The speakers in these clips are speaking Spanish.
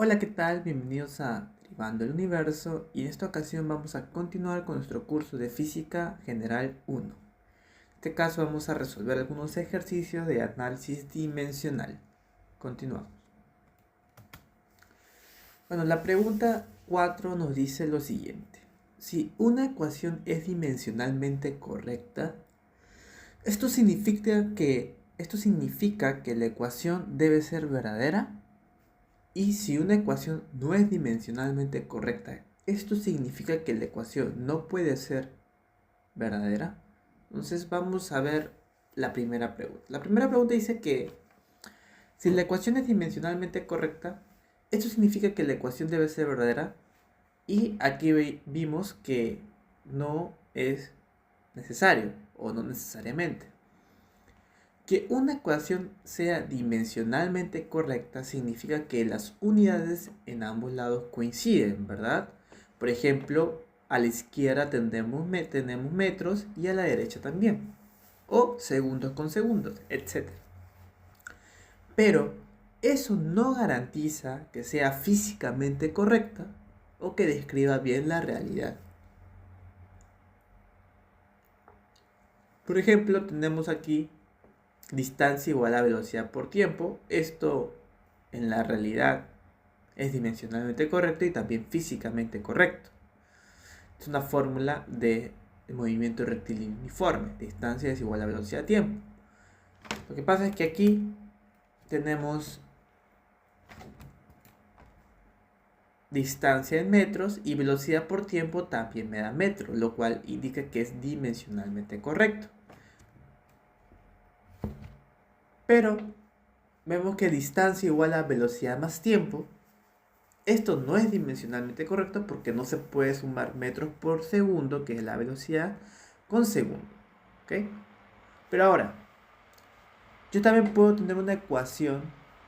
Hola, ¿qué tal? Bienvenidos a Derivando el Universo y en esta ocasión vamos a continuar con nuestro curso de Física General 1. En este caso vamos a resolver algunos ejercicios de análisis dimensional. Continuamos. Bueno, la pregunta 4 nos dice lo siguiente. Si una ecuación es dimensionalmente correcta, esto significa que la ecuación debe ser verdadera. Y si una ecuación no es dimensionalmente correcta, esto significa que la ecuación no puede ser verdadera. Entonces vamos a ver la primera pregunta. La primera pregunta dice que si la ecuación es dimensionalmente correcta, esto significa que la ecuación debe ser verdadera. Y aquí vimos que no es necesario o no necesariamente. Que una ecuación sea dimensionalmente correcta significa que las unidades en ambos lados coinciden, ¿verdad? Por ejemplo, a la izquierda tenemos metros y a la derecha también. O segundos con segundos, etc. Pero eso no garantiza que sea físicamente correcta o que describa bien la realidad. Por ejemplo, tenemos aquí distancia igual a velocidad por tiempo. Esto en la realidad es dimensionalmente correcto y también físicamente correcto. Es una fórmula de movimiento rectilíneo uniforme. Distancia es igual a velocidad tiempo. Lo que pasa es que aquí tenemos distancia en metros y velocidad por tiempo también me da metros, lo cual indica que es dimensionalmente correcto. Pero vemos que distancia igual a velocidad más tiempo. Esto no es dimensionalmente correcto porque no se puede sumar metros por segundo, que es la velocidad, con segundo. ¿Ok? Pero ahora, yo también puedo tener una ecuación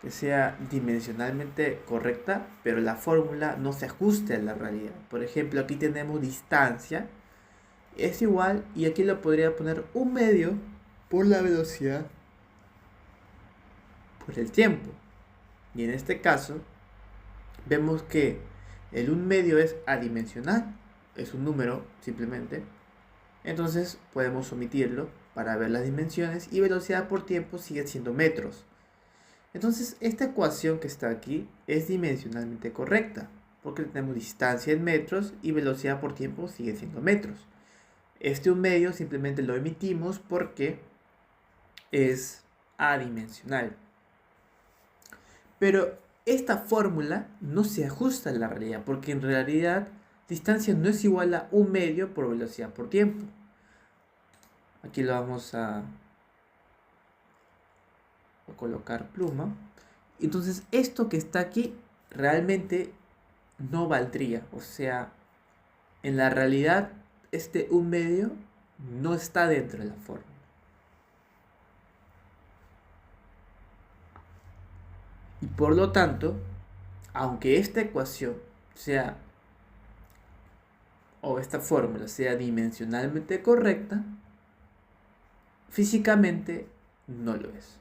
que sea dimensionalmente correcta, pero la fórmula no se ajuste a la realidad. Por ejemplo, aquí tenemos distancia, es igual, y aquí lo podría poner un medio por la velocidad por el tiempo. Y en este caso, vemos que el 1/2 es adimensional, es un número simplemente. Entonces podemos omitirlo para ver las dimensiones y velocidad por tiempo sigue siendo metros. Entonces esta ecuación que está aquí es dimensionalmente correcta porque tenemos distancia en metros y velocidad por tiempo sigue siendo metros. Este 1/2 simplemente lo emitimos porque es adimensional. Pero esta fórmula no se ajusta a la realidad, porque en realidad distancia no es igual a 1/2 por velocidad por tiempo. Aquí lo vamos a colocar pluma. Entonces esto que está aquí realmente no valdría. O sea, en la realidad este 1/2 no está dentro de la fórmula. Y por lo tanto, aunque esta ecuación sea o esta fórmula sea dimensionalmente correcta, físicamente no lo es.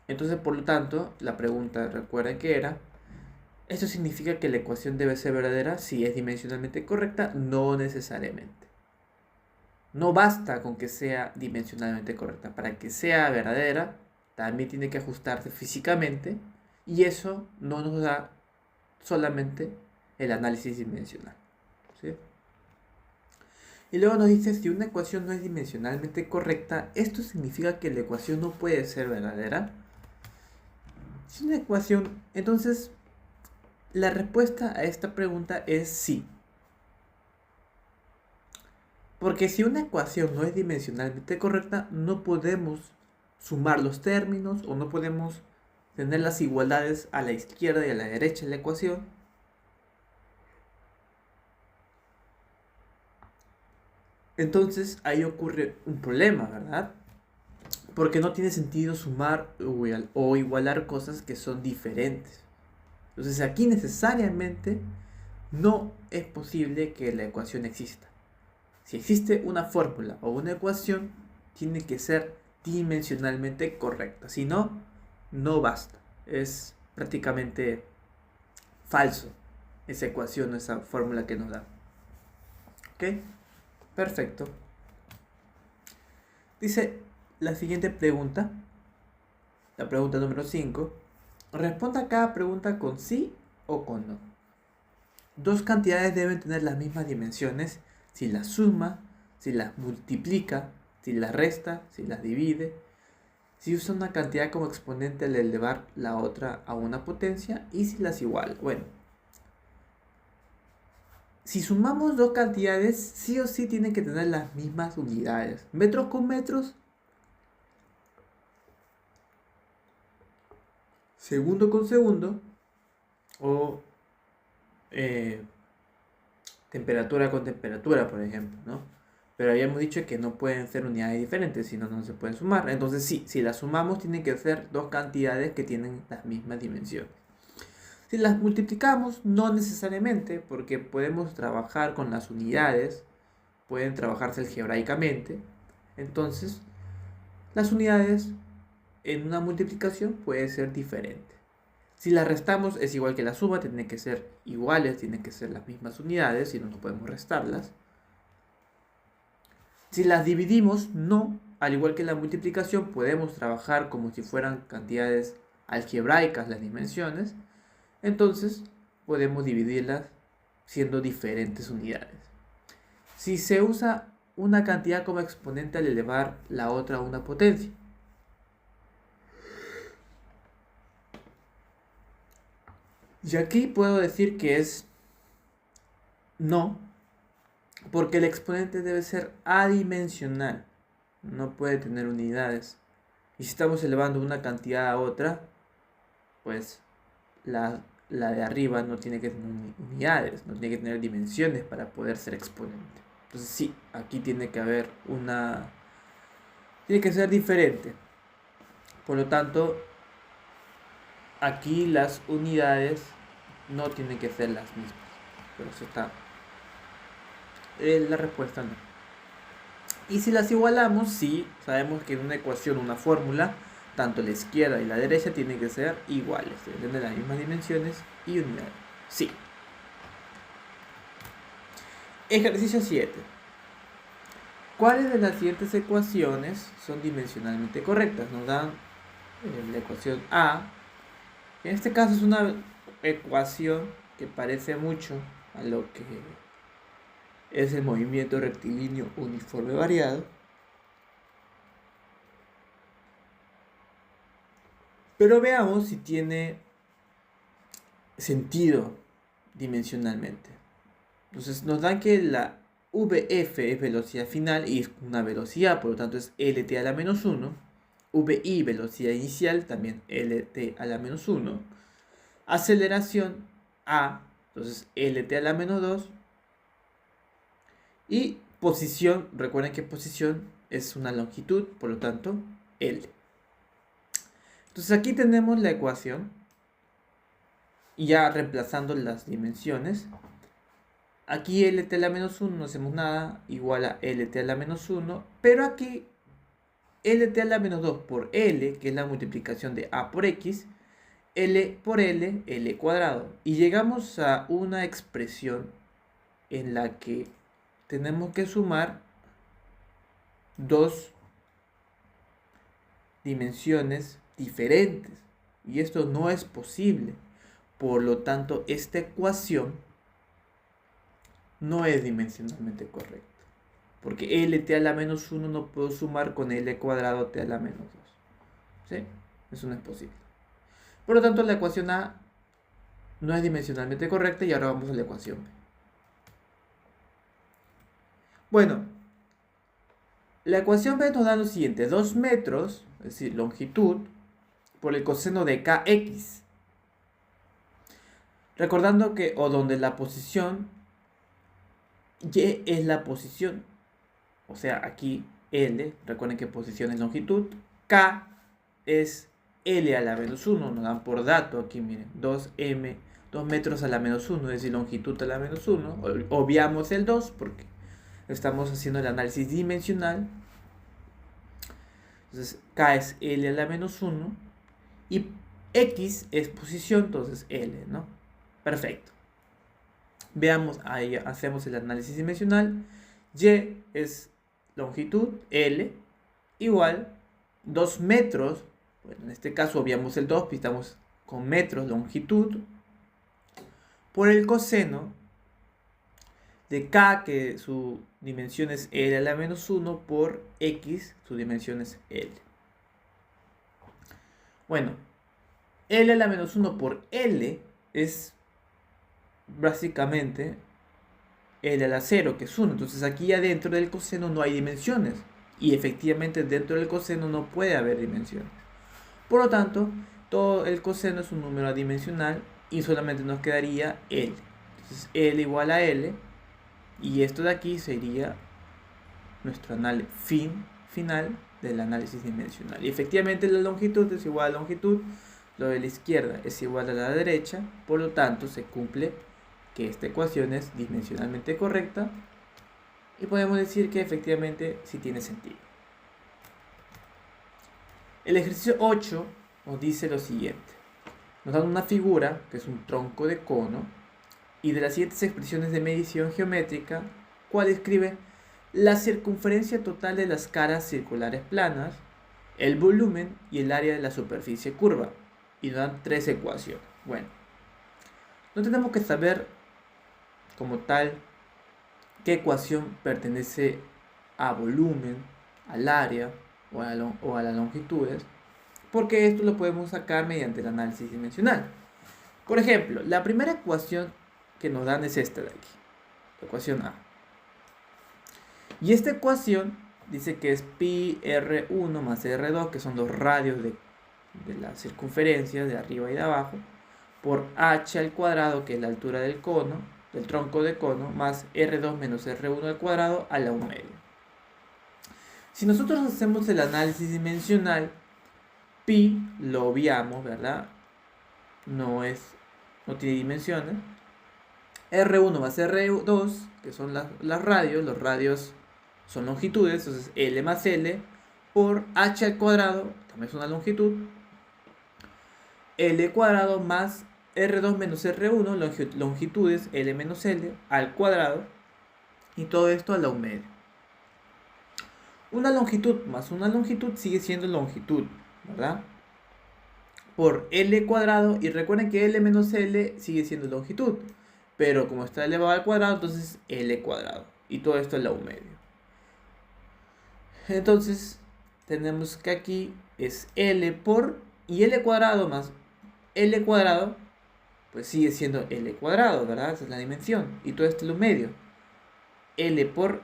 Entonces, por lo tanto, la pregunta, recuerden que era, ¿esto significa que la ecuación debe ser verdadera si es dimensionalmente correcta? No necesariamente. No basta con que sea dimensionalmente correcta. Para que sea verdadera, también tiene que ajustarse físicamente y eso no nos da solamente el análisis dimensional. ¿Sí? Y luego nos dice, si una ecuación no es dimensionalmente correcta, ¿esto significa que la ecuación no puede ser verdadera? Si una ecuación, entonces la respuesta a esta pregunta es sí. Porque si una ecuación no es dimensionalmente correcta, no podemos sumar los términos o no podemos tener las igualdades a la izquierda y a la derecha de la ecuación. Entonces ahí ocurre un problema, ¿verdad? Porque no tiene sentido sumar o igualar cosas que son diferentes. Entonces aquí necesariamente no es posible que la ecuación exista. Si existe una fórmula o una ecuación, tiene que ser dimensionalmente correcta. Si no, no basta. Es prácticamente falso esa ecuación, esa fórmula que nos da. ¿Ok? Perfecto. Dice la siguiente pregunta, la pregunta número 5. Responda a cada pregunta con sí o con no. Dos cantidades deben tener las mismas dimensiones si las suma, si las multiplica, si las resta, si las divide, si usa una cantidad como exponente al elevar la otra a una potencia y si las iguala. Bueno, si sumamos dos cantidades, sí o sí tienen que tener las mismas unidades. Metros con metros, segundo con segundo, o temperatura con temperatura, por ejemplo, ¿no? Pero habíamos dicho que no pueden ser unidades diferentes, sino no se pueden sumar. Entonces sí, si las sumamos tienen que ser dos cantidades que tienen las mismas dimensiones. Si las multiplicamos, no necesariamente, porque podemos trabajar con las unidades, pueden trabajarse algebraicamente. Entonces, las unidades en una multiplicación puede ser diferente. Si las restamos es igual que la suma, tienen que ser iguales, tienen que ser las mismas unidades, si no, no podemos restarlas. Si las dividimos, no, al igual que la multiplicación, podemos trabajar como si fueran cantidades algebraicas las dimensiones, entonces podemos dividirlas siendo diferentes unidades. Si se usa una cantidad como exponente al elevar la otra a una potencia, y aquí puedo decir que es no, porque el exponente debe ser adimensional, no puede tener unidades. Y si estamos elevando una cantidad a otra, pues la de arriba no tiene que tener unidades, no tiene que tener dimensiones para poder ser exponente. Entonces sí, aquí tiene que haber tiene que ser diferente. Por lo tanto, aquí las unidades no tienen que ser las mismas. Pero eso está. La respuesta no. Y si las igualamos, sí, sabemos que en una ecuación, una fórmula, tanto la izquierda y la derecha tienen que ser iguales, deben tener las mismas dimensiones y unidades. Sí. Ejercicio 7. ¿Cuáles de las siguientes ecuaciones son dimensionalmente correctas? Nos dan la ecuación A. En este caso es una ecuación que parece mucho a lo que es el movimiento rectilíneo uniforme variado. Pero veamos si tiene sentido dimensionalmente. Entonces nos dan que la VF es velocidad final y es una velocidad, por lo tanto es LT a la menos 1. VI, velocidad inicial, también LT a la menos 1. Aceleración A, entonces LT a la menos 2. Y posición, recuerden que posición es una longitud, por lo tanto L. Entonces aquí tenemos la ecuación, y ya reemplazando las dimensiones. Aquí LT a la menos 1 no hacemos nada, igual a LT a la menos 1, pero aquí LT a la menos 2 por L, que es la multiplicación de A por X, L por L, L cuadrado. Y llegamos a una expresión en la que tenemos que sumar dos dimensiones diferentes. Y esto no es posible. Por lo tanto, esta ecuación no es dimensionalmente correcta. Porque LT a la menos 1 no puedo sumar con L cuadrado T a la menos 2. ¿Sí? Eso no es posible. Por lo tanto, la ecuación A no es dimensionalmente correcta y ahora vamos a la ecuación B. Bueno, la ecuación B nos da lo siguiente. 2 metros, es decir, longitud, por el coseno de kx. Recordando que, o donde la posición y es la posición. O sea, aquí L, recuerden que posición es longitud. K es L a la menos 1, nos dan por dato aquí, miren, 2m, 2 metros a la menos 1, es decir, longitud a la menos 1. Obviamos el 2 porque estamos haciendo el análisis dimensional. Entonces, K es L a la menos 1 y X es posición, entonces L, ¿no? Perfecto. Veamos, ahí hacemos el análisis dimensional. Y es longitud, L, igual 2 metros. Bueno, en este caso obviamos el 2, estamos con metros, longitud, por el coseno de K, que su dimensión es L a la menos 1, por X, su dimensión es L. Bueno, L a la menos 1 por L es básicamente L a la 0, que es 1. Entonces aquí adentro del coseno no hay dimensiones. Y efectivamente dentro del coseno no puede haber dimensiones. Por lo tanto, todo el coseno es un número adimensional y solamente nos quedaría L. Entonces L igual a L. Y esto de aquí sería nuestro análisis final del análisis dimensional. Y efectivamente la longitud es igual a longitud. Lo de la izquierda es igual a la derecha. Por lo tanto, se cumple que esta ecuación es dimensionalmente correcta. Y podemos decir que efectivamente sí tiene sentido. El ejercicio 8 nos dice lo siguiente. Nos dan una figura, que es un tronco de cono, y de las siguientes expresiones de medición geométrica, cuál escribe la circunferencia total de las caras circulares planas, el volumen y el área de la superficie curva. Y nos dan 3 ecuaciones. Bueno, no tenemos que saber como tal qué ecuación pertenece a volumen, al área o a las longitudes, porque esto lo podemos sacar mediante el análisis dimensional. Por ejemplo, la primera ecuación que nos dan es esta de aquí, la ecuación A. Y esta ecuación dice que es pi r1 más r2, que son los radios de la circunferencia de arriba y de abajo, por h al cuadrado, que es la altura del cono, del tronco de cono, más r2 menos r1 al cuadrado a la 1 medio. Si nosotros hacemos el análisis dimensional, pi lo obviamos, ¿verdad? No tiene dimensiones. R1 más R2, que son las radios, los radios son longitudes, entonces L más L por h al cuadrado, también es una longitud, L cuadrado más R2 menos R1, longitudes L menos L al cuadrado, y todo esto a la 1 medio. Una longitud más una longitud sigue siendo longitud, ¿verdad? Por L cuadrado, y recuerden que L menos L sigue siendo longitud, pero como está elevado al cuadrado, entonces L cuadrado, y todo esto a la 1 medio. Entonces tenemos que aquí es L por, y L cuadrado más L cuadrado, pues sigue siendo L cuadrado, ¿verdad? Esa es la dimensión, y todo esto a lo medio. L por,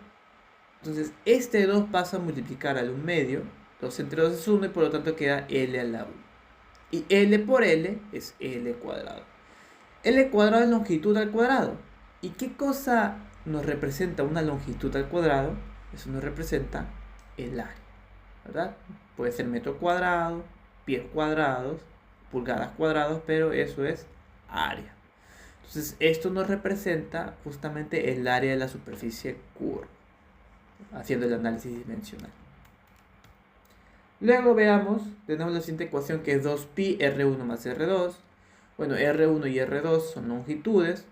entonces este 2 pasa a multiplicar al 1 medio, 2 entre 2 es 1, y por lo tanto queda L a la 1. Y L por L es L cuadrado. L cuadrado es longitud al cuadrado. ¿Y qué cosa nos representa una longitud al cuadrado? Eso nos representa el área, ¿verdad? Puede ser metro cuadrado, pies cuadrados, pulgadas cuadrados, pero eso es área. Entonces esto nos representa justamente el área de la superficie curva, haciendo el análisis dimensional. Luego veamos, tenemos la siguiente ecuación, que es 2pi r1 más r2. Bueno, r1 y r2 son longitudes.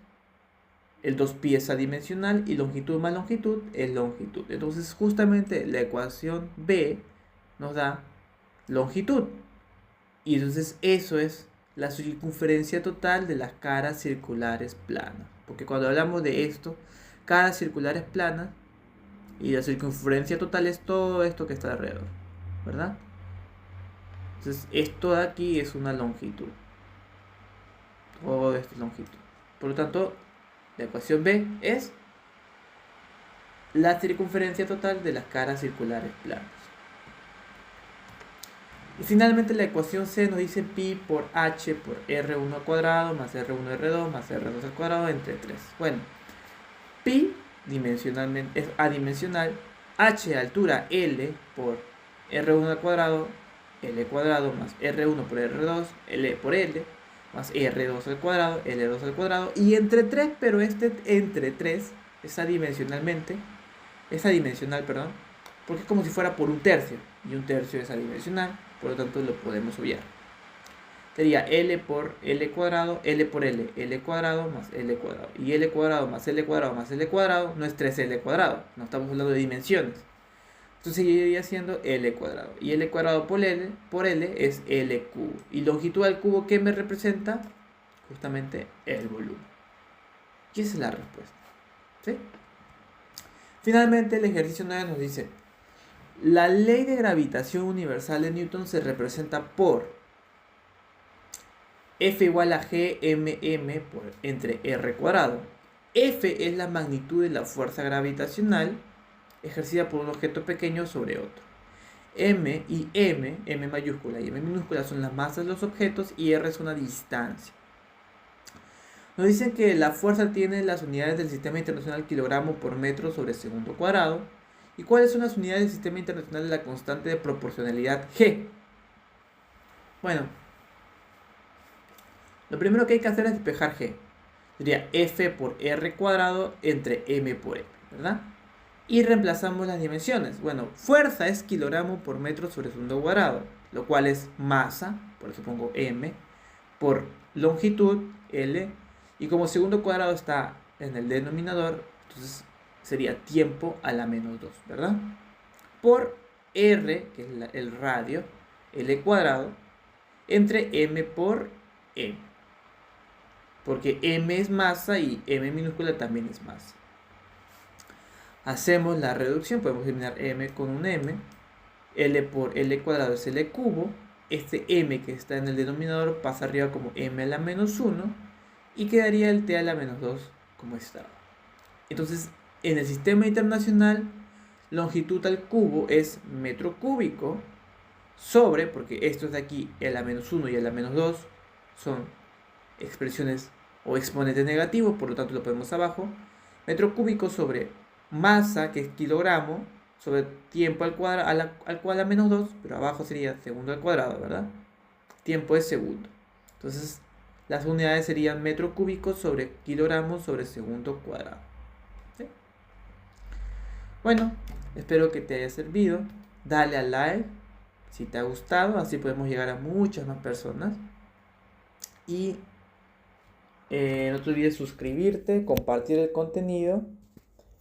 El 2pi es adimensional y longitud más longitud es longitud. Entonces justamente la ecuación B nos da longitud. Y entonces eso es la circunferencia total de las caras circulares planas. Porque cuando hablamos de esto, caras circulares planas, y la circunferencia total es todo esto que está alrededor, ¿verdad? Entonces esto de aquí es una longitud. Todo esto es longitud. Por lo tanto, la ecuación B es la circunferencia total de las caras circulares planas. Y finalmente la ecuación C nos dice pi por h por r1 al cuadrado más r1 r2 más r2 al cuadrado entre 3. Bueno, pi dimensionalmente es adimensional, h altura L por r1 al cuadrado, L cuadrado más r1 por r2, L por L más r2 al cuadrado, L2 al cuadrado, y entre 3, pero este entre 3 es adimensional, perdón, porque es como si fuera por un tercio, y un tercio es adimensional, por lo tanto lo podemos obviar. sería L por L cuadrado, L por L, L cuadrado más L cuadrado. Y L cuadrado más L cuadrado más L cuadrado no es 3L cuadrado, no estamos hablando de dimensiones. Entonces seguiría siendo L cuadrado. Y L cuadrado por L es L cubo. Y longitud al cubo, ¿qué me representa? Justamente el volumen. Y esa es la respuesta. ¿Sí? Finalmente, el ejercicio 9 nos dice: la ley de gravitación universal de Newton se representa por F igual a GMM entre R cuadrado. F es la magnitud de la fuerza gravitacional ejercida por un objeto pequeño sobre otro. M y M mayúscula y M minúscula son las masas de los objetos y R es una distancia. Nos dicen que la fuerza tiene las unidades del sistema internacional kilogramo por metro sobre segundo cuadrado. ¿Y cuáles son las unidades del sistema internacional de la constante de proporcionalidad G? Bueno, lo primero que hay que hacer es despejar G. Sería F por R cuadrado entre M por M, ¿verdad? Y reemplazamos las dimensiones. Bueno, fuerza es kilogramo por metro sobre segundo cuadrado, lo cual es masa, por eso pongo M, por longitud, L, y como segundo cuadrado está en el denominador, entonces sería tiempo a la menos 2, ¿verdad? Por R, que es el radio, L cuadrado, entre M por M. Porque M es masa y M minúscula también es masa. Hacemos la reducción, podemos eliminar M con un M. L por L cuadrado es L cubo. Este M que está en el denominador pasa arriba como M a la menos 1. Y quedaría el T a la menos 2 como estaba. Entonces, en el sistema internacional, longitud al cubo es metro cúbico sobre, porque estos de aquí, el a menos 1 y el a menos 2, son expresiones o exponentes negativos, por lo tanto lo ponemos abajo. Metro cúbico sobre masa, que es kilogramo, sobre tiempo al cuadrado, al cuadrado a menos 2, pero abajo sería segundo al cuadrado, ¿verdad? Tiempo es segundo. Entonces, las unidades serían metro cúbico sobre kilogramo sobre segundo cuadrado. ¿Sí? Bueno, espero que te haya servido. Dale al like si te ha gustado, así podemos llegar a muchas más personas. Y no te olvides suscribirte, compartir el contenido.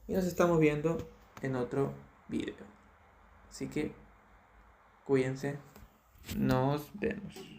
Y nos estamos viendo en otro video. Así que cuídense. Nos vemos.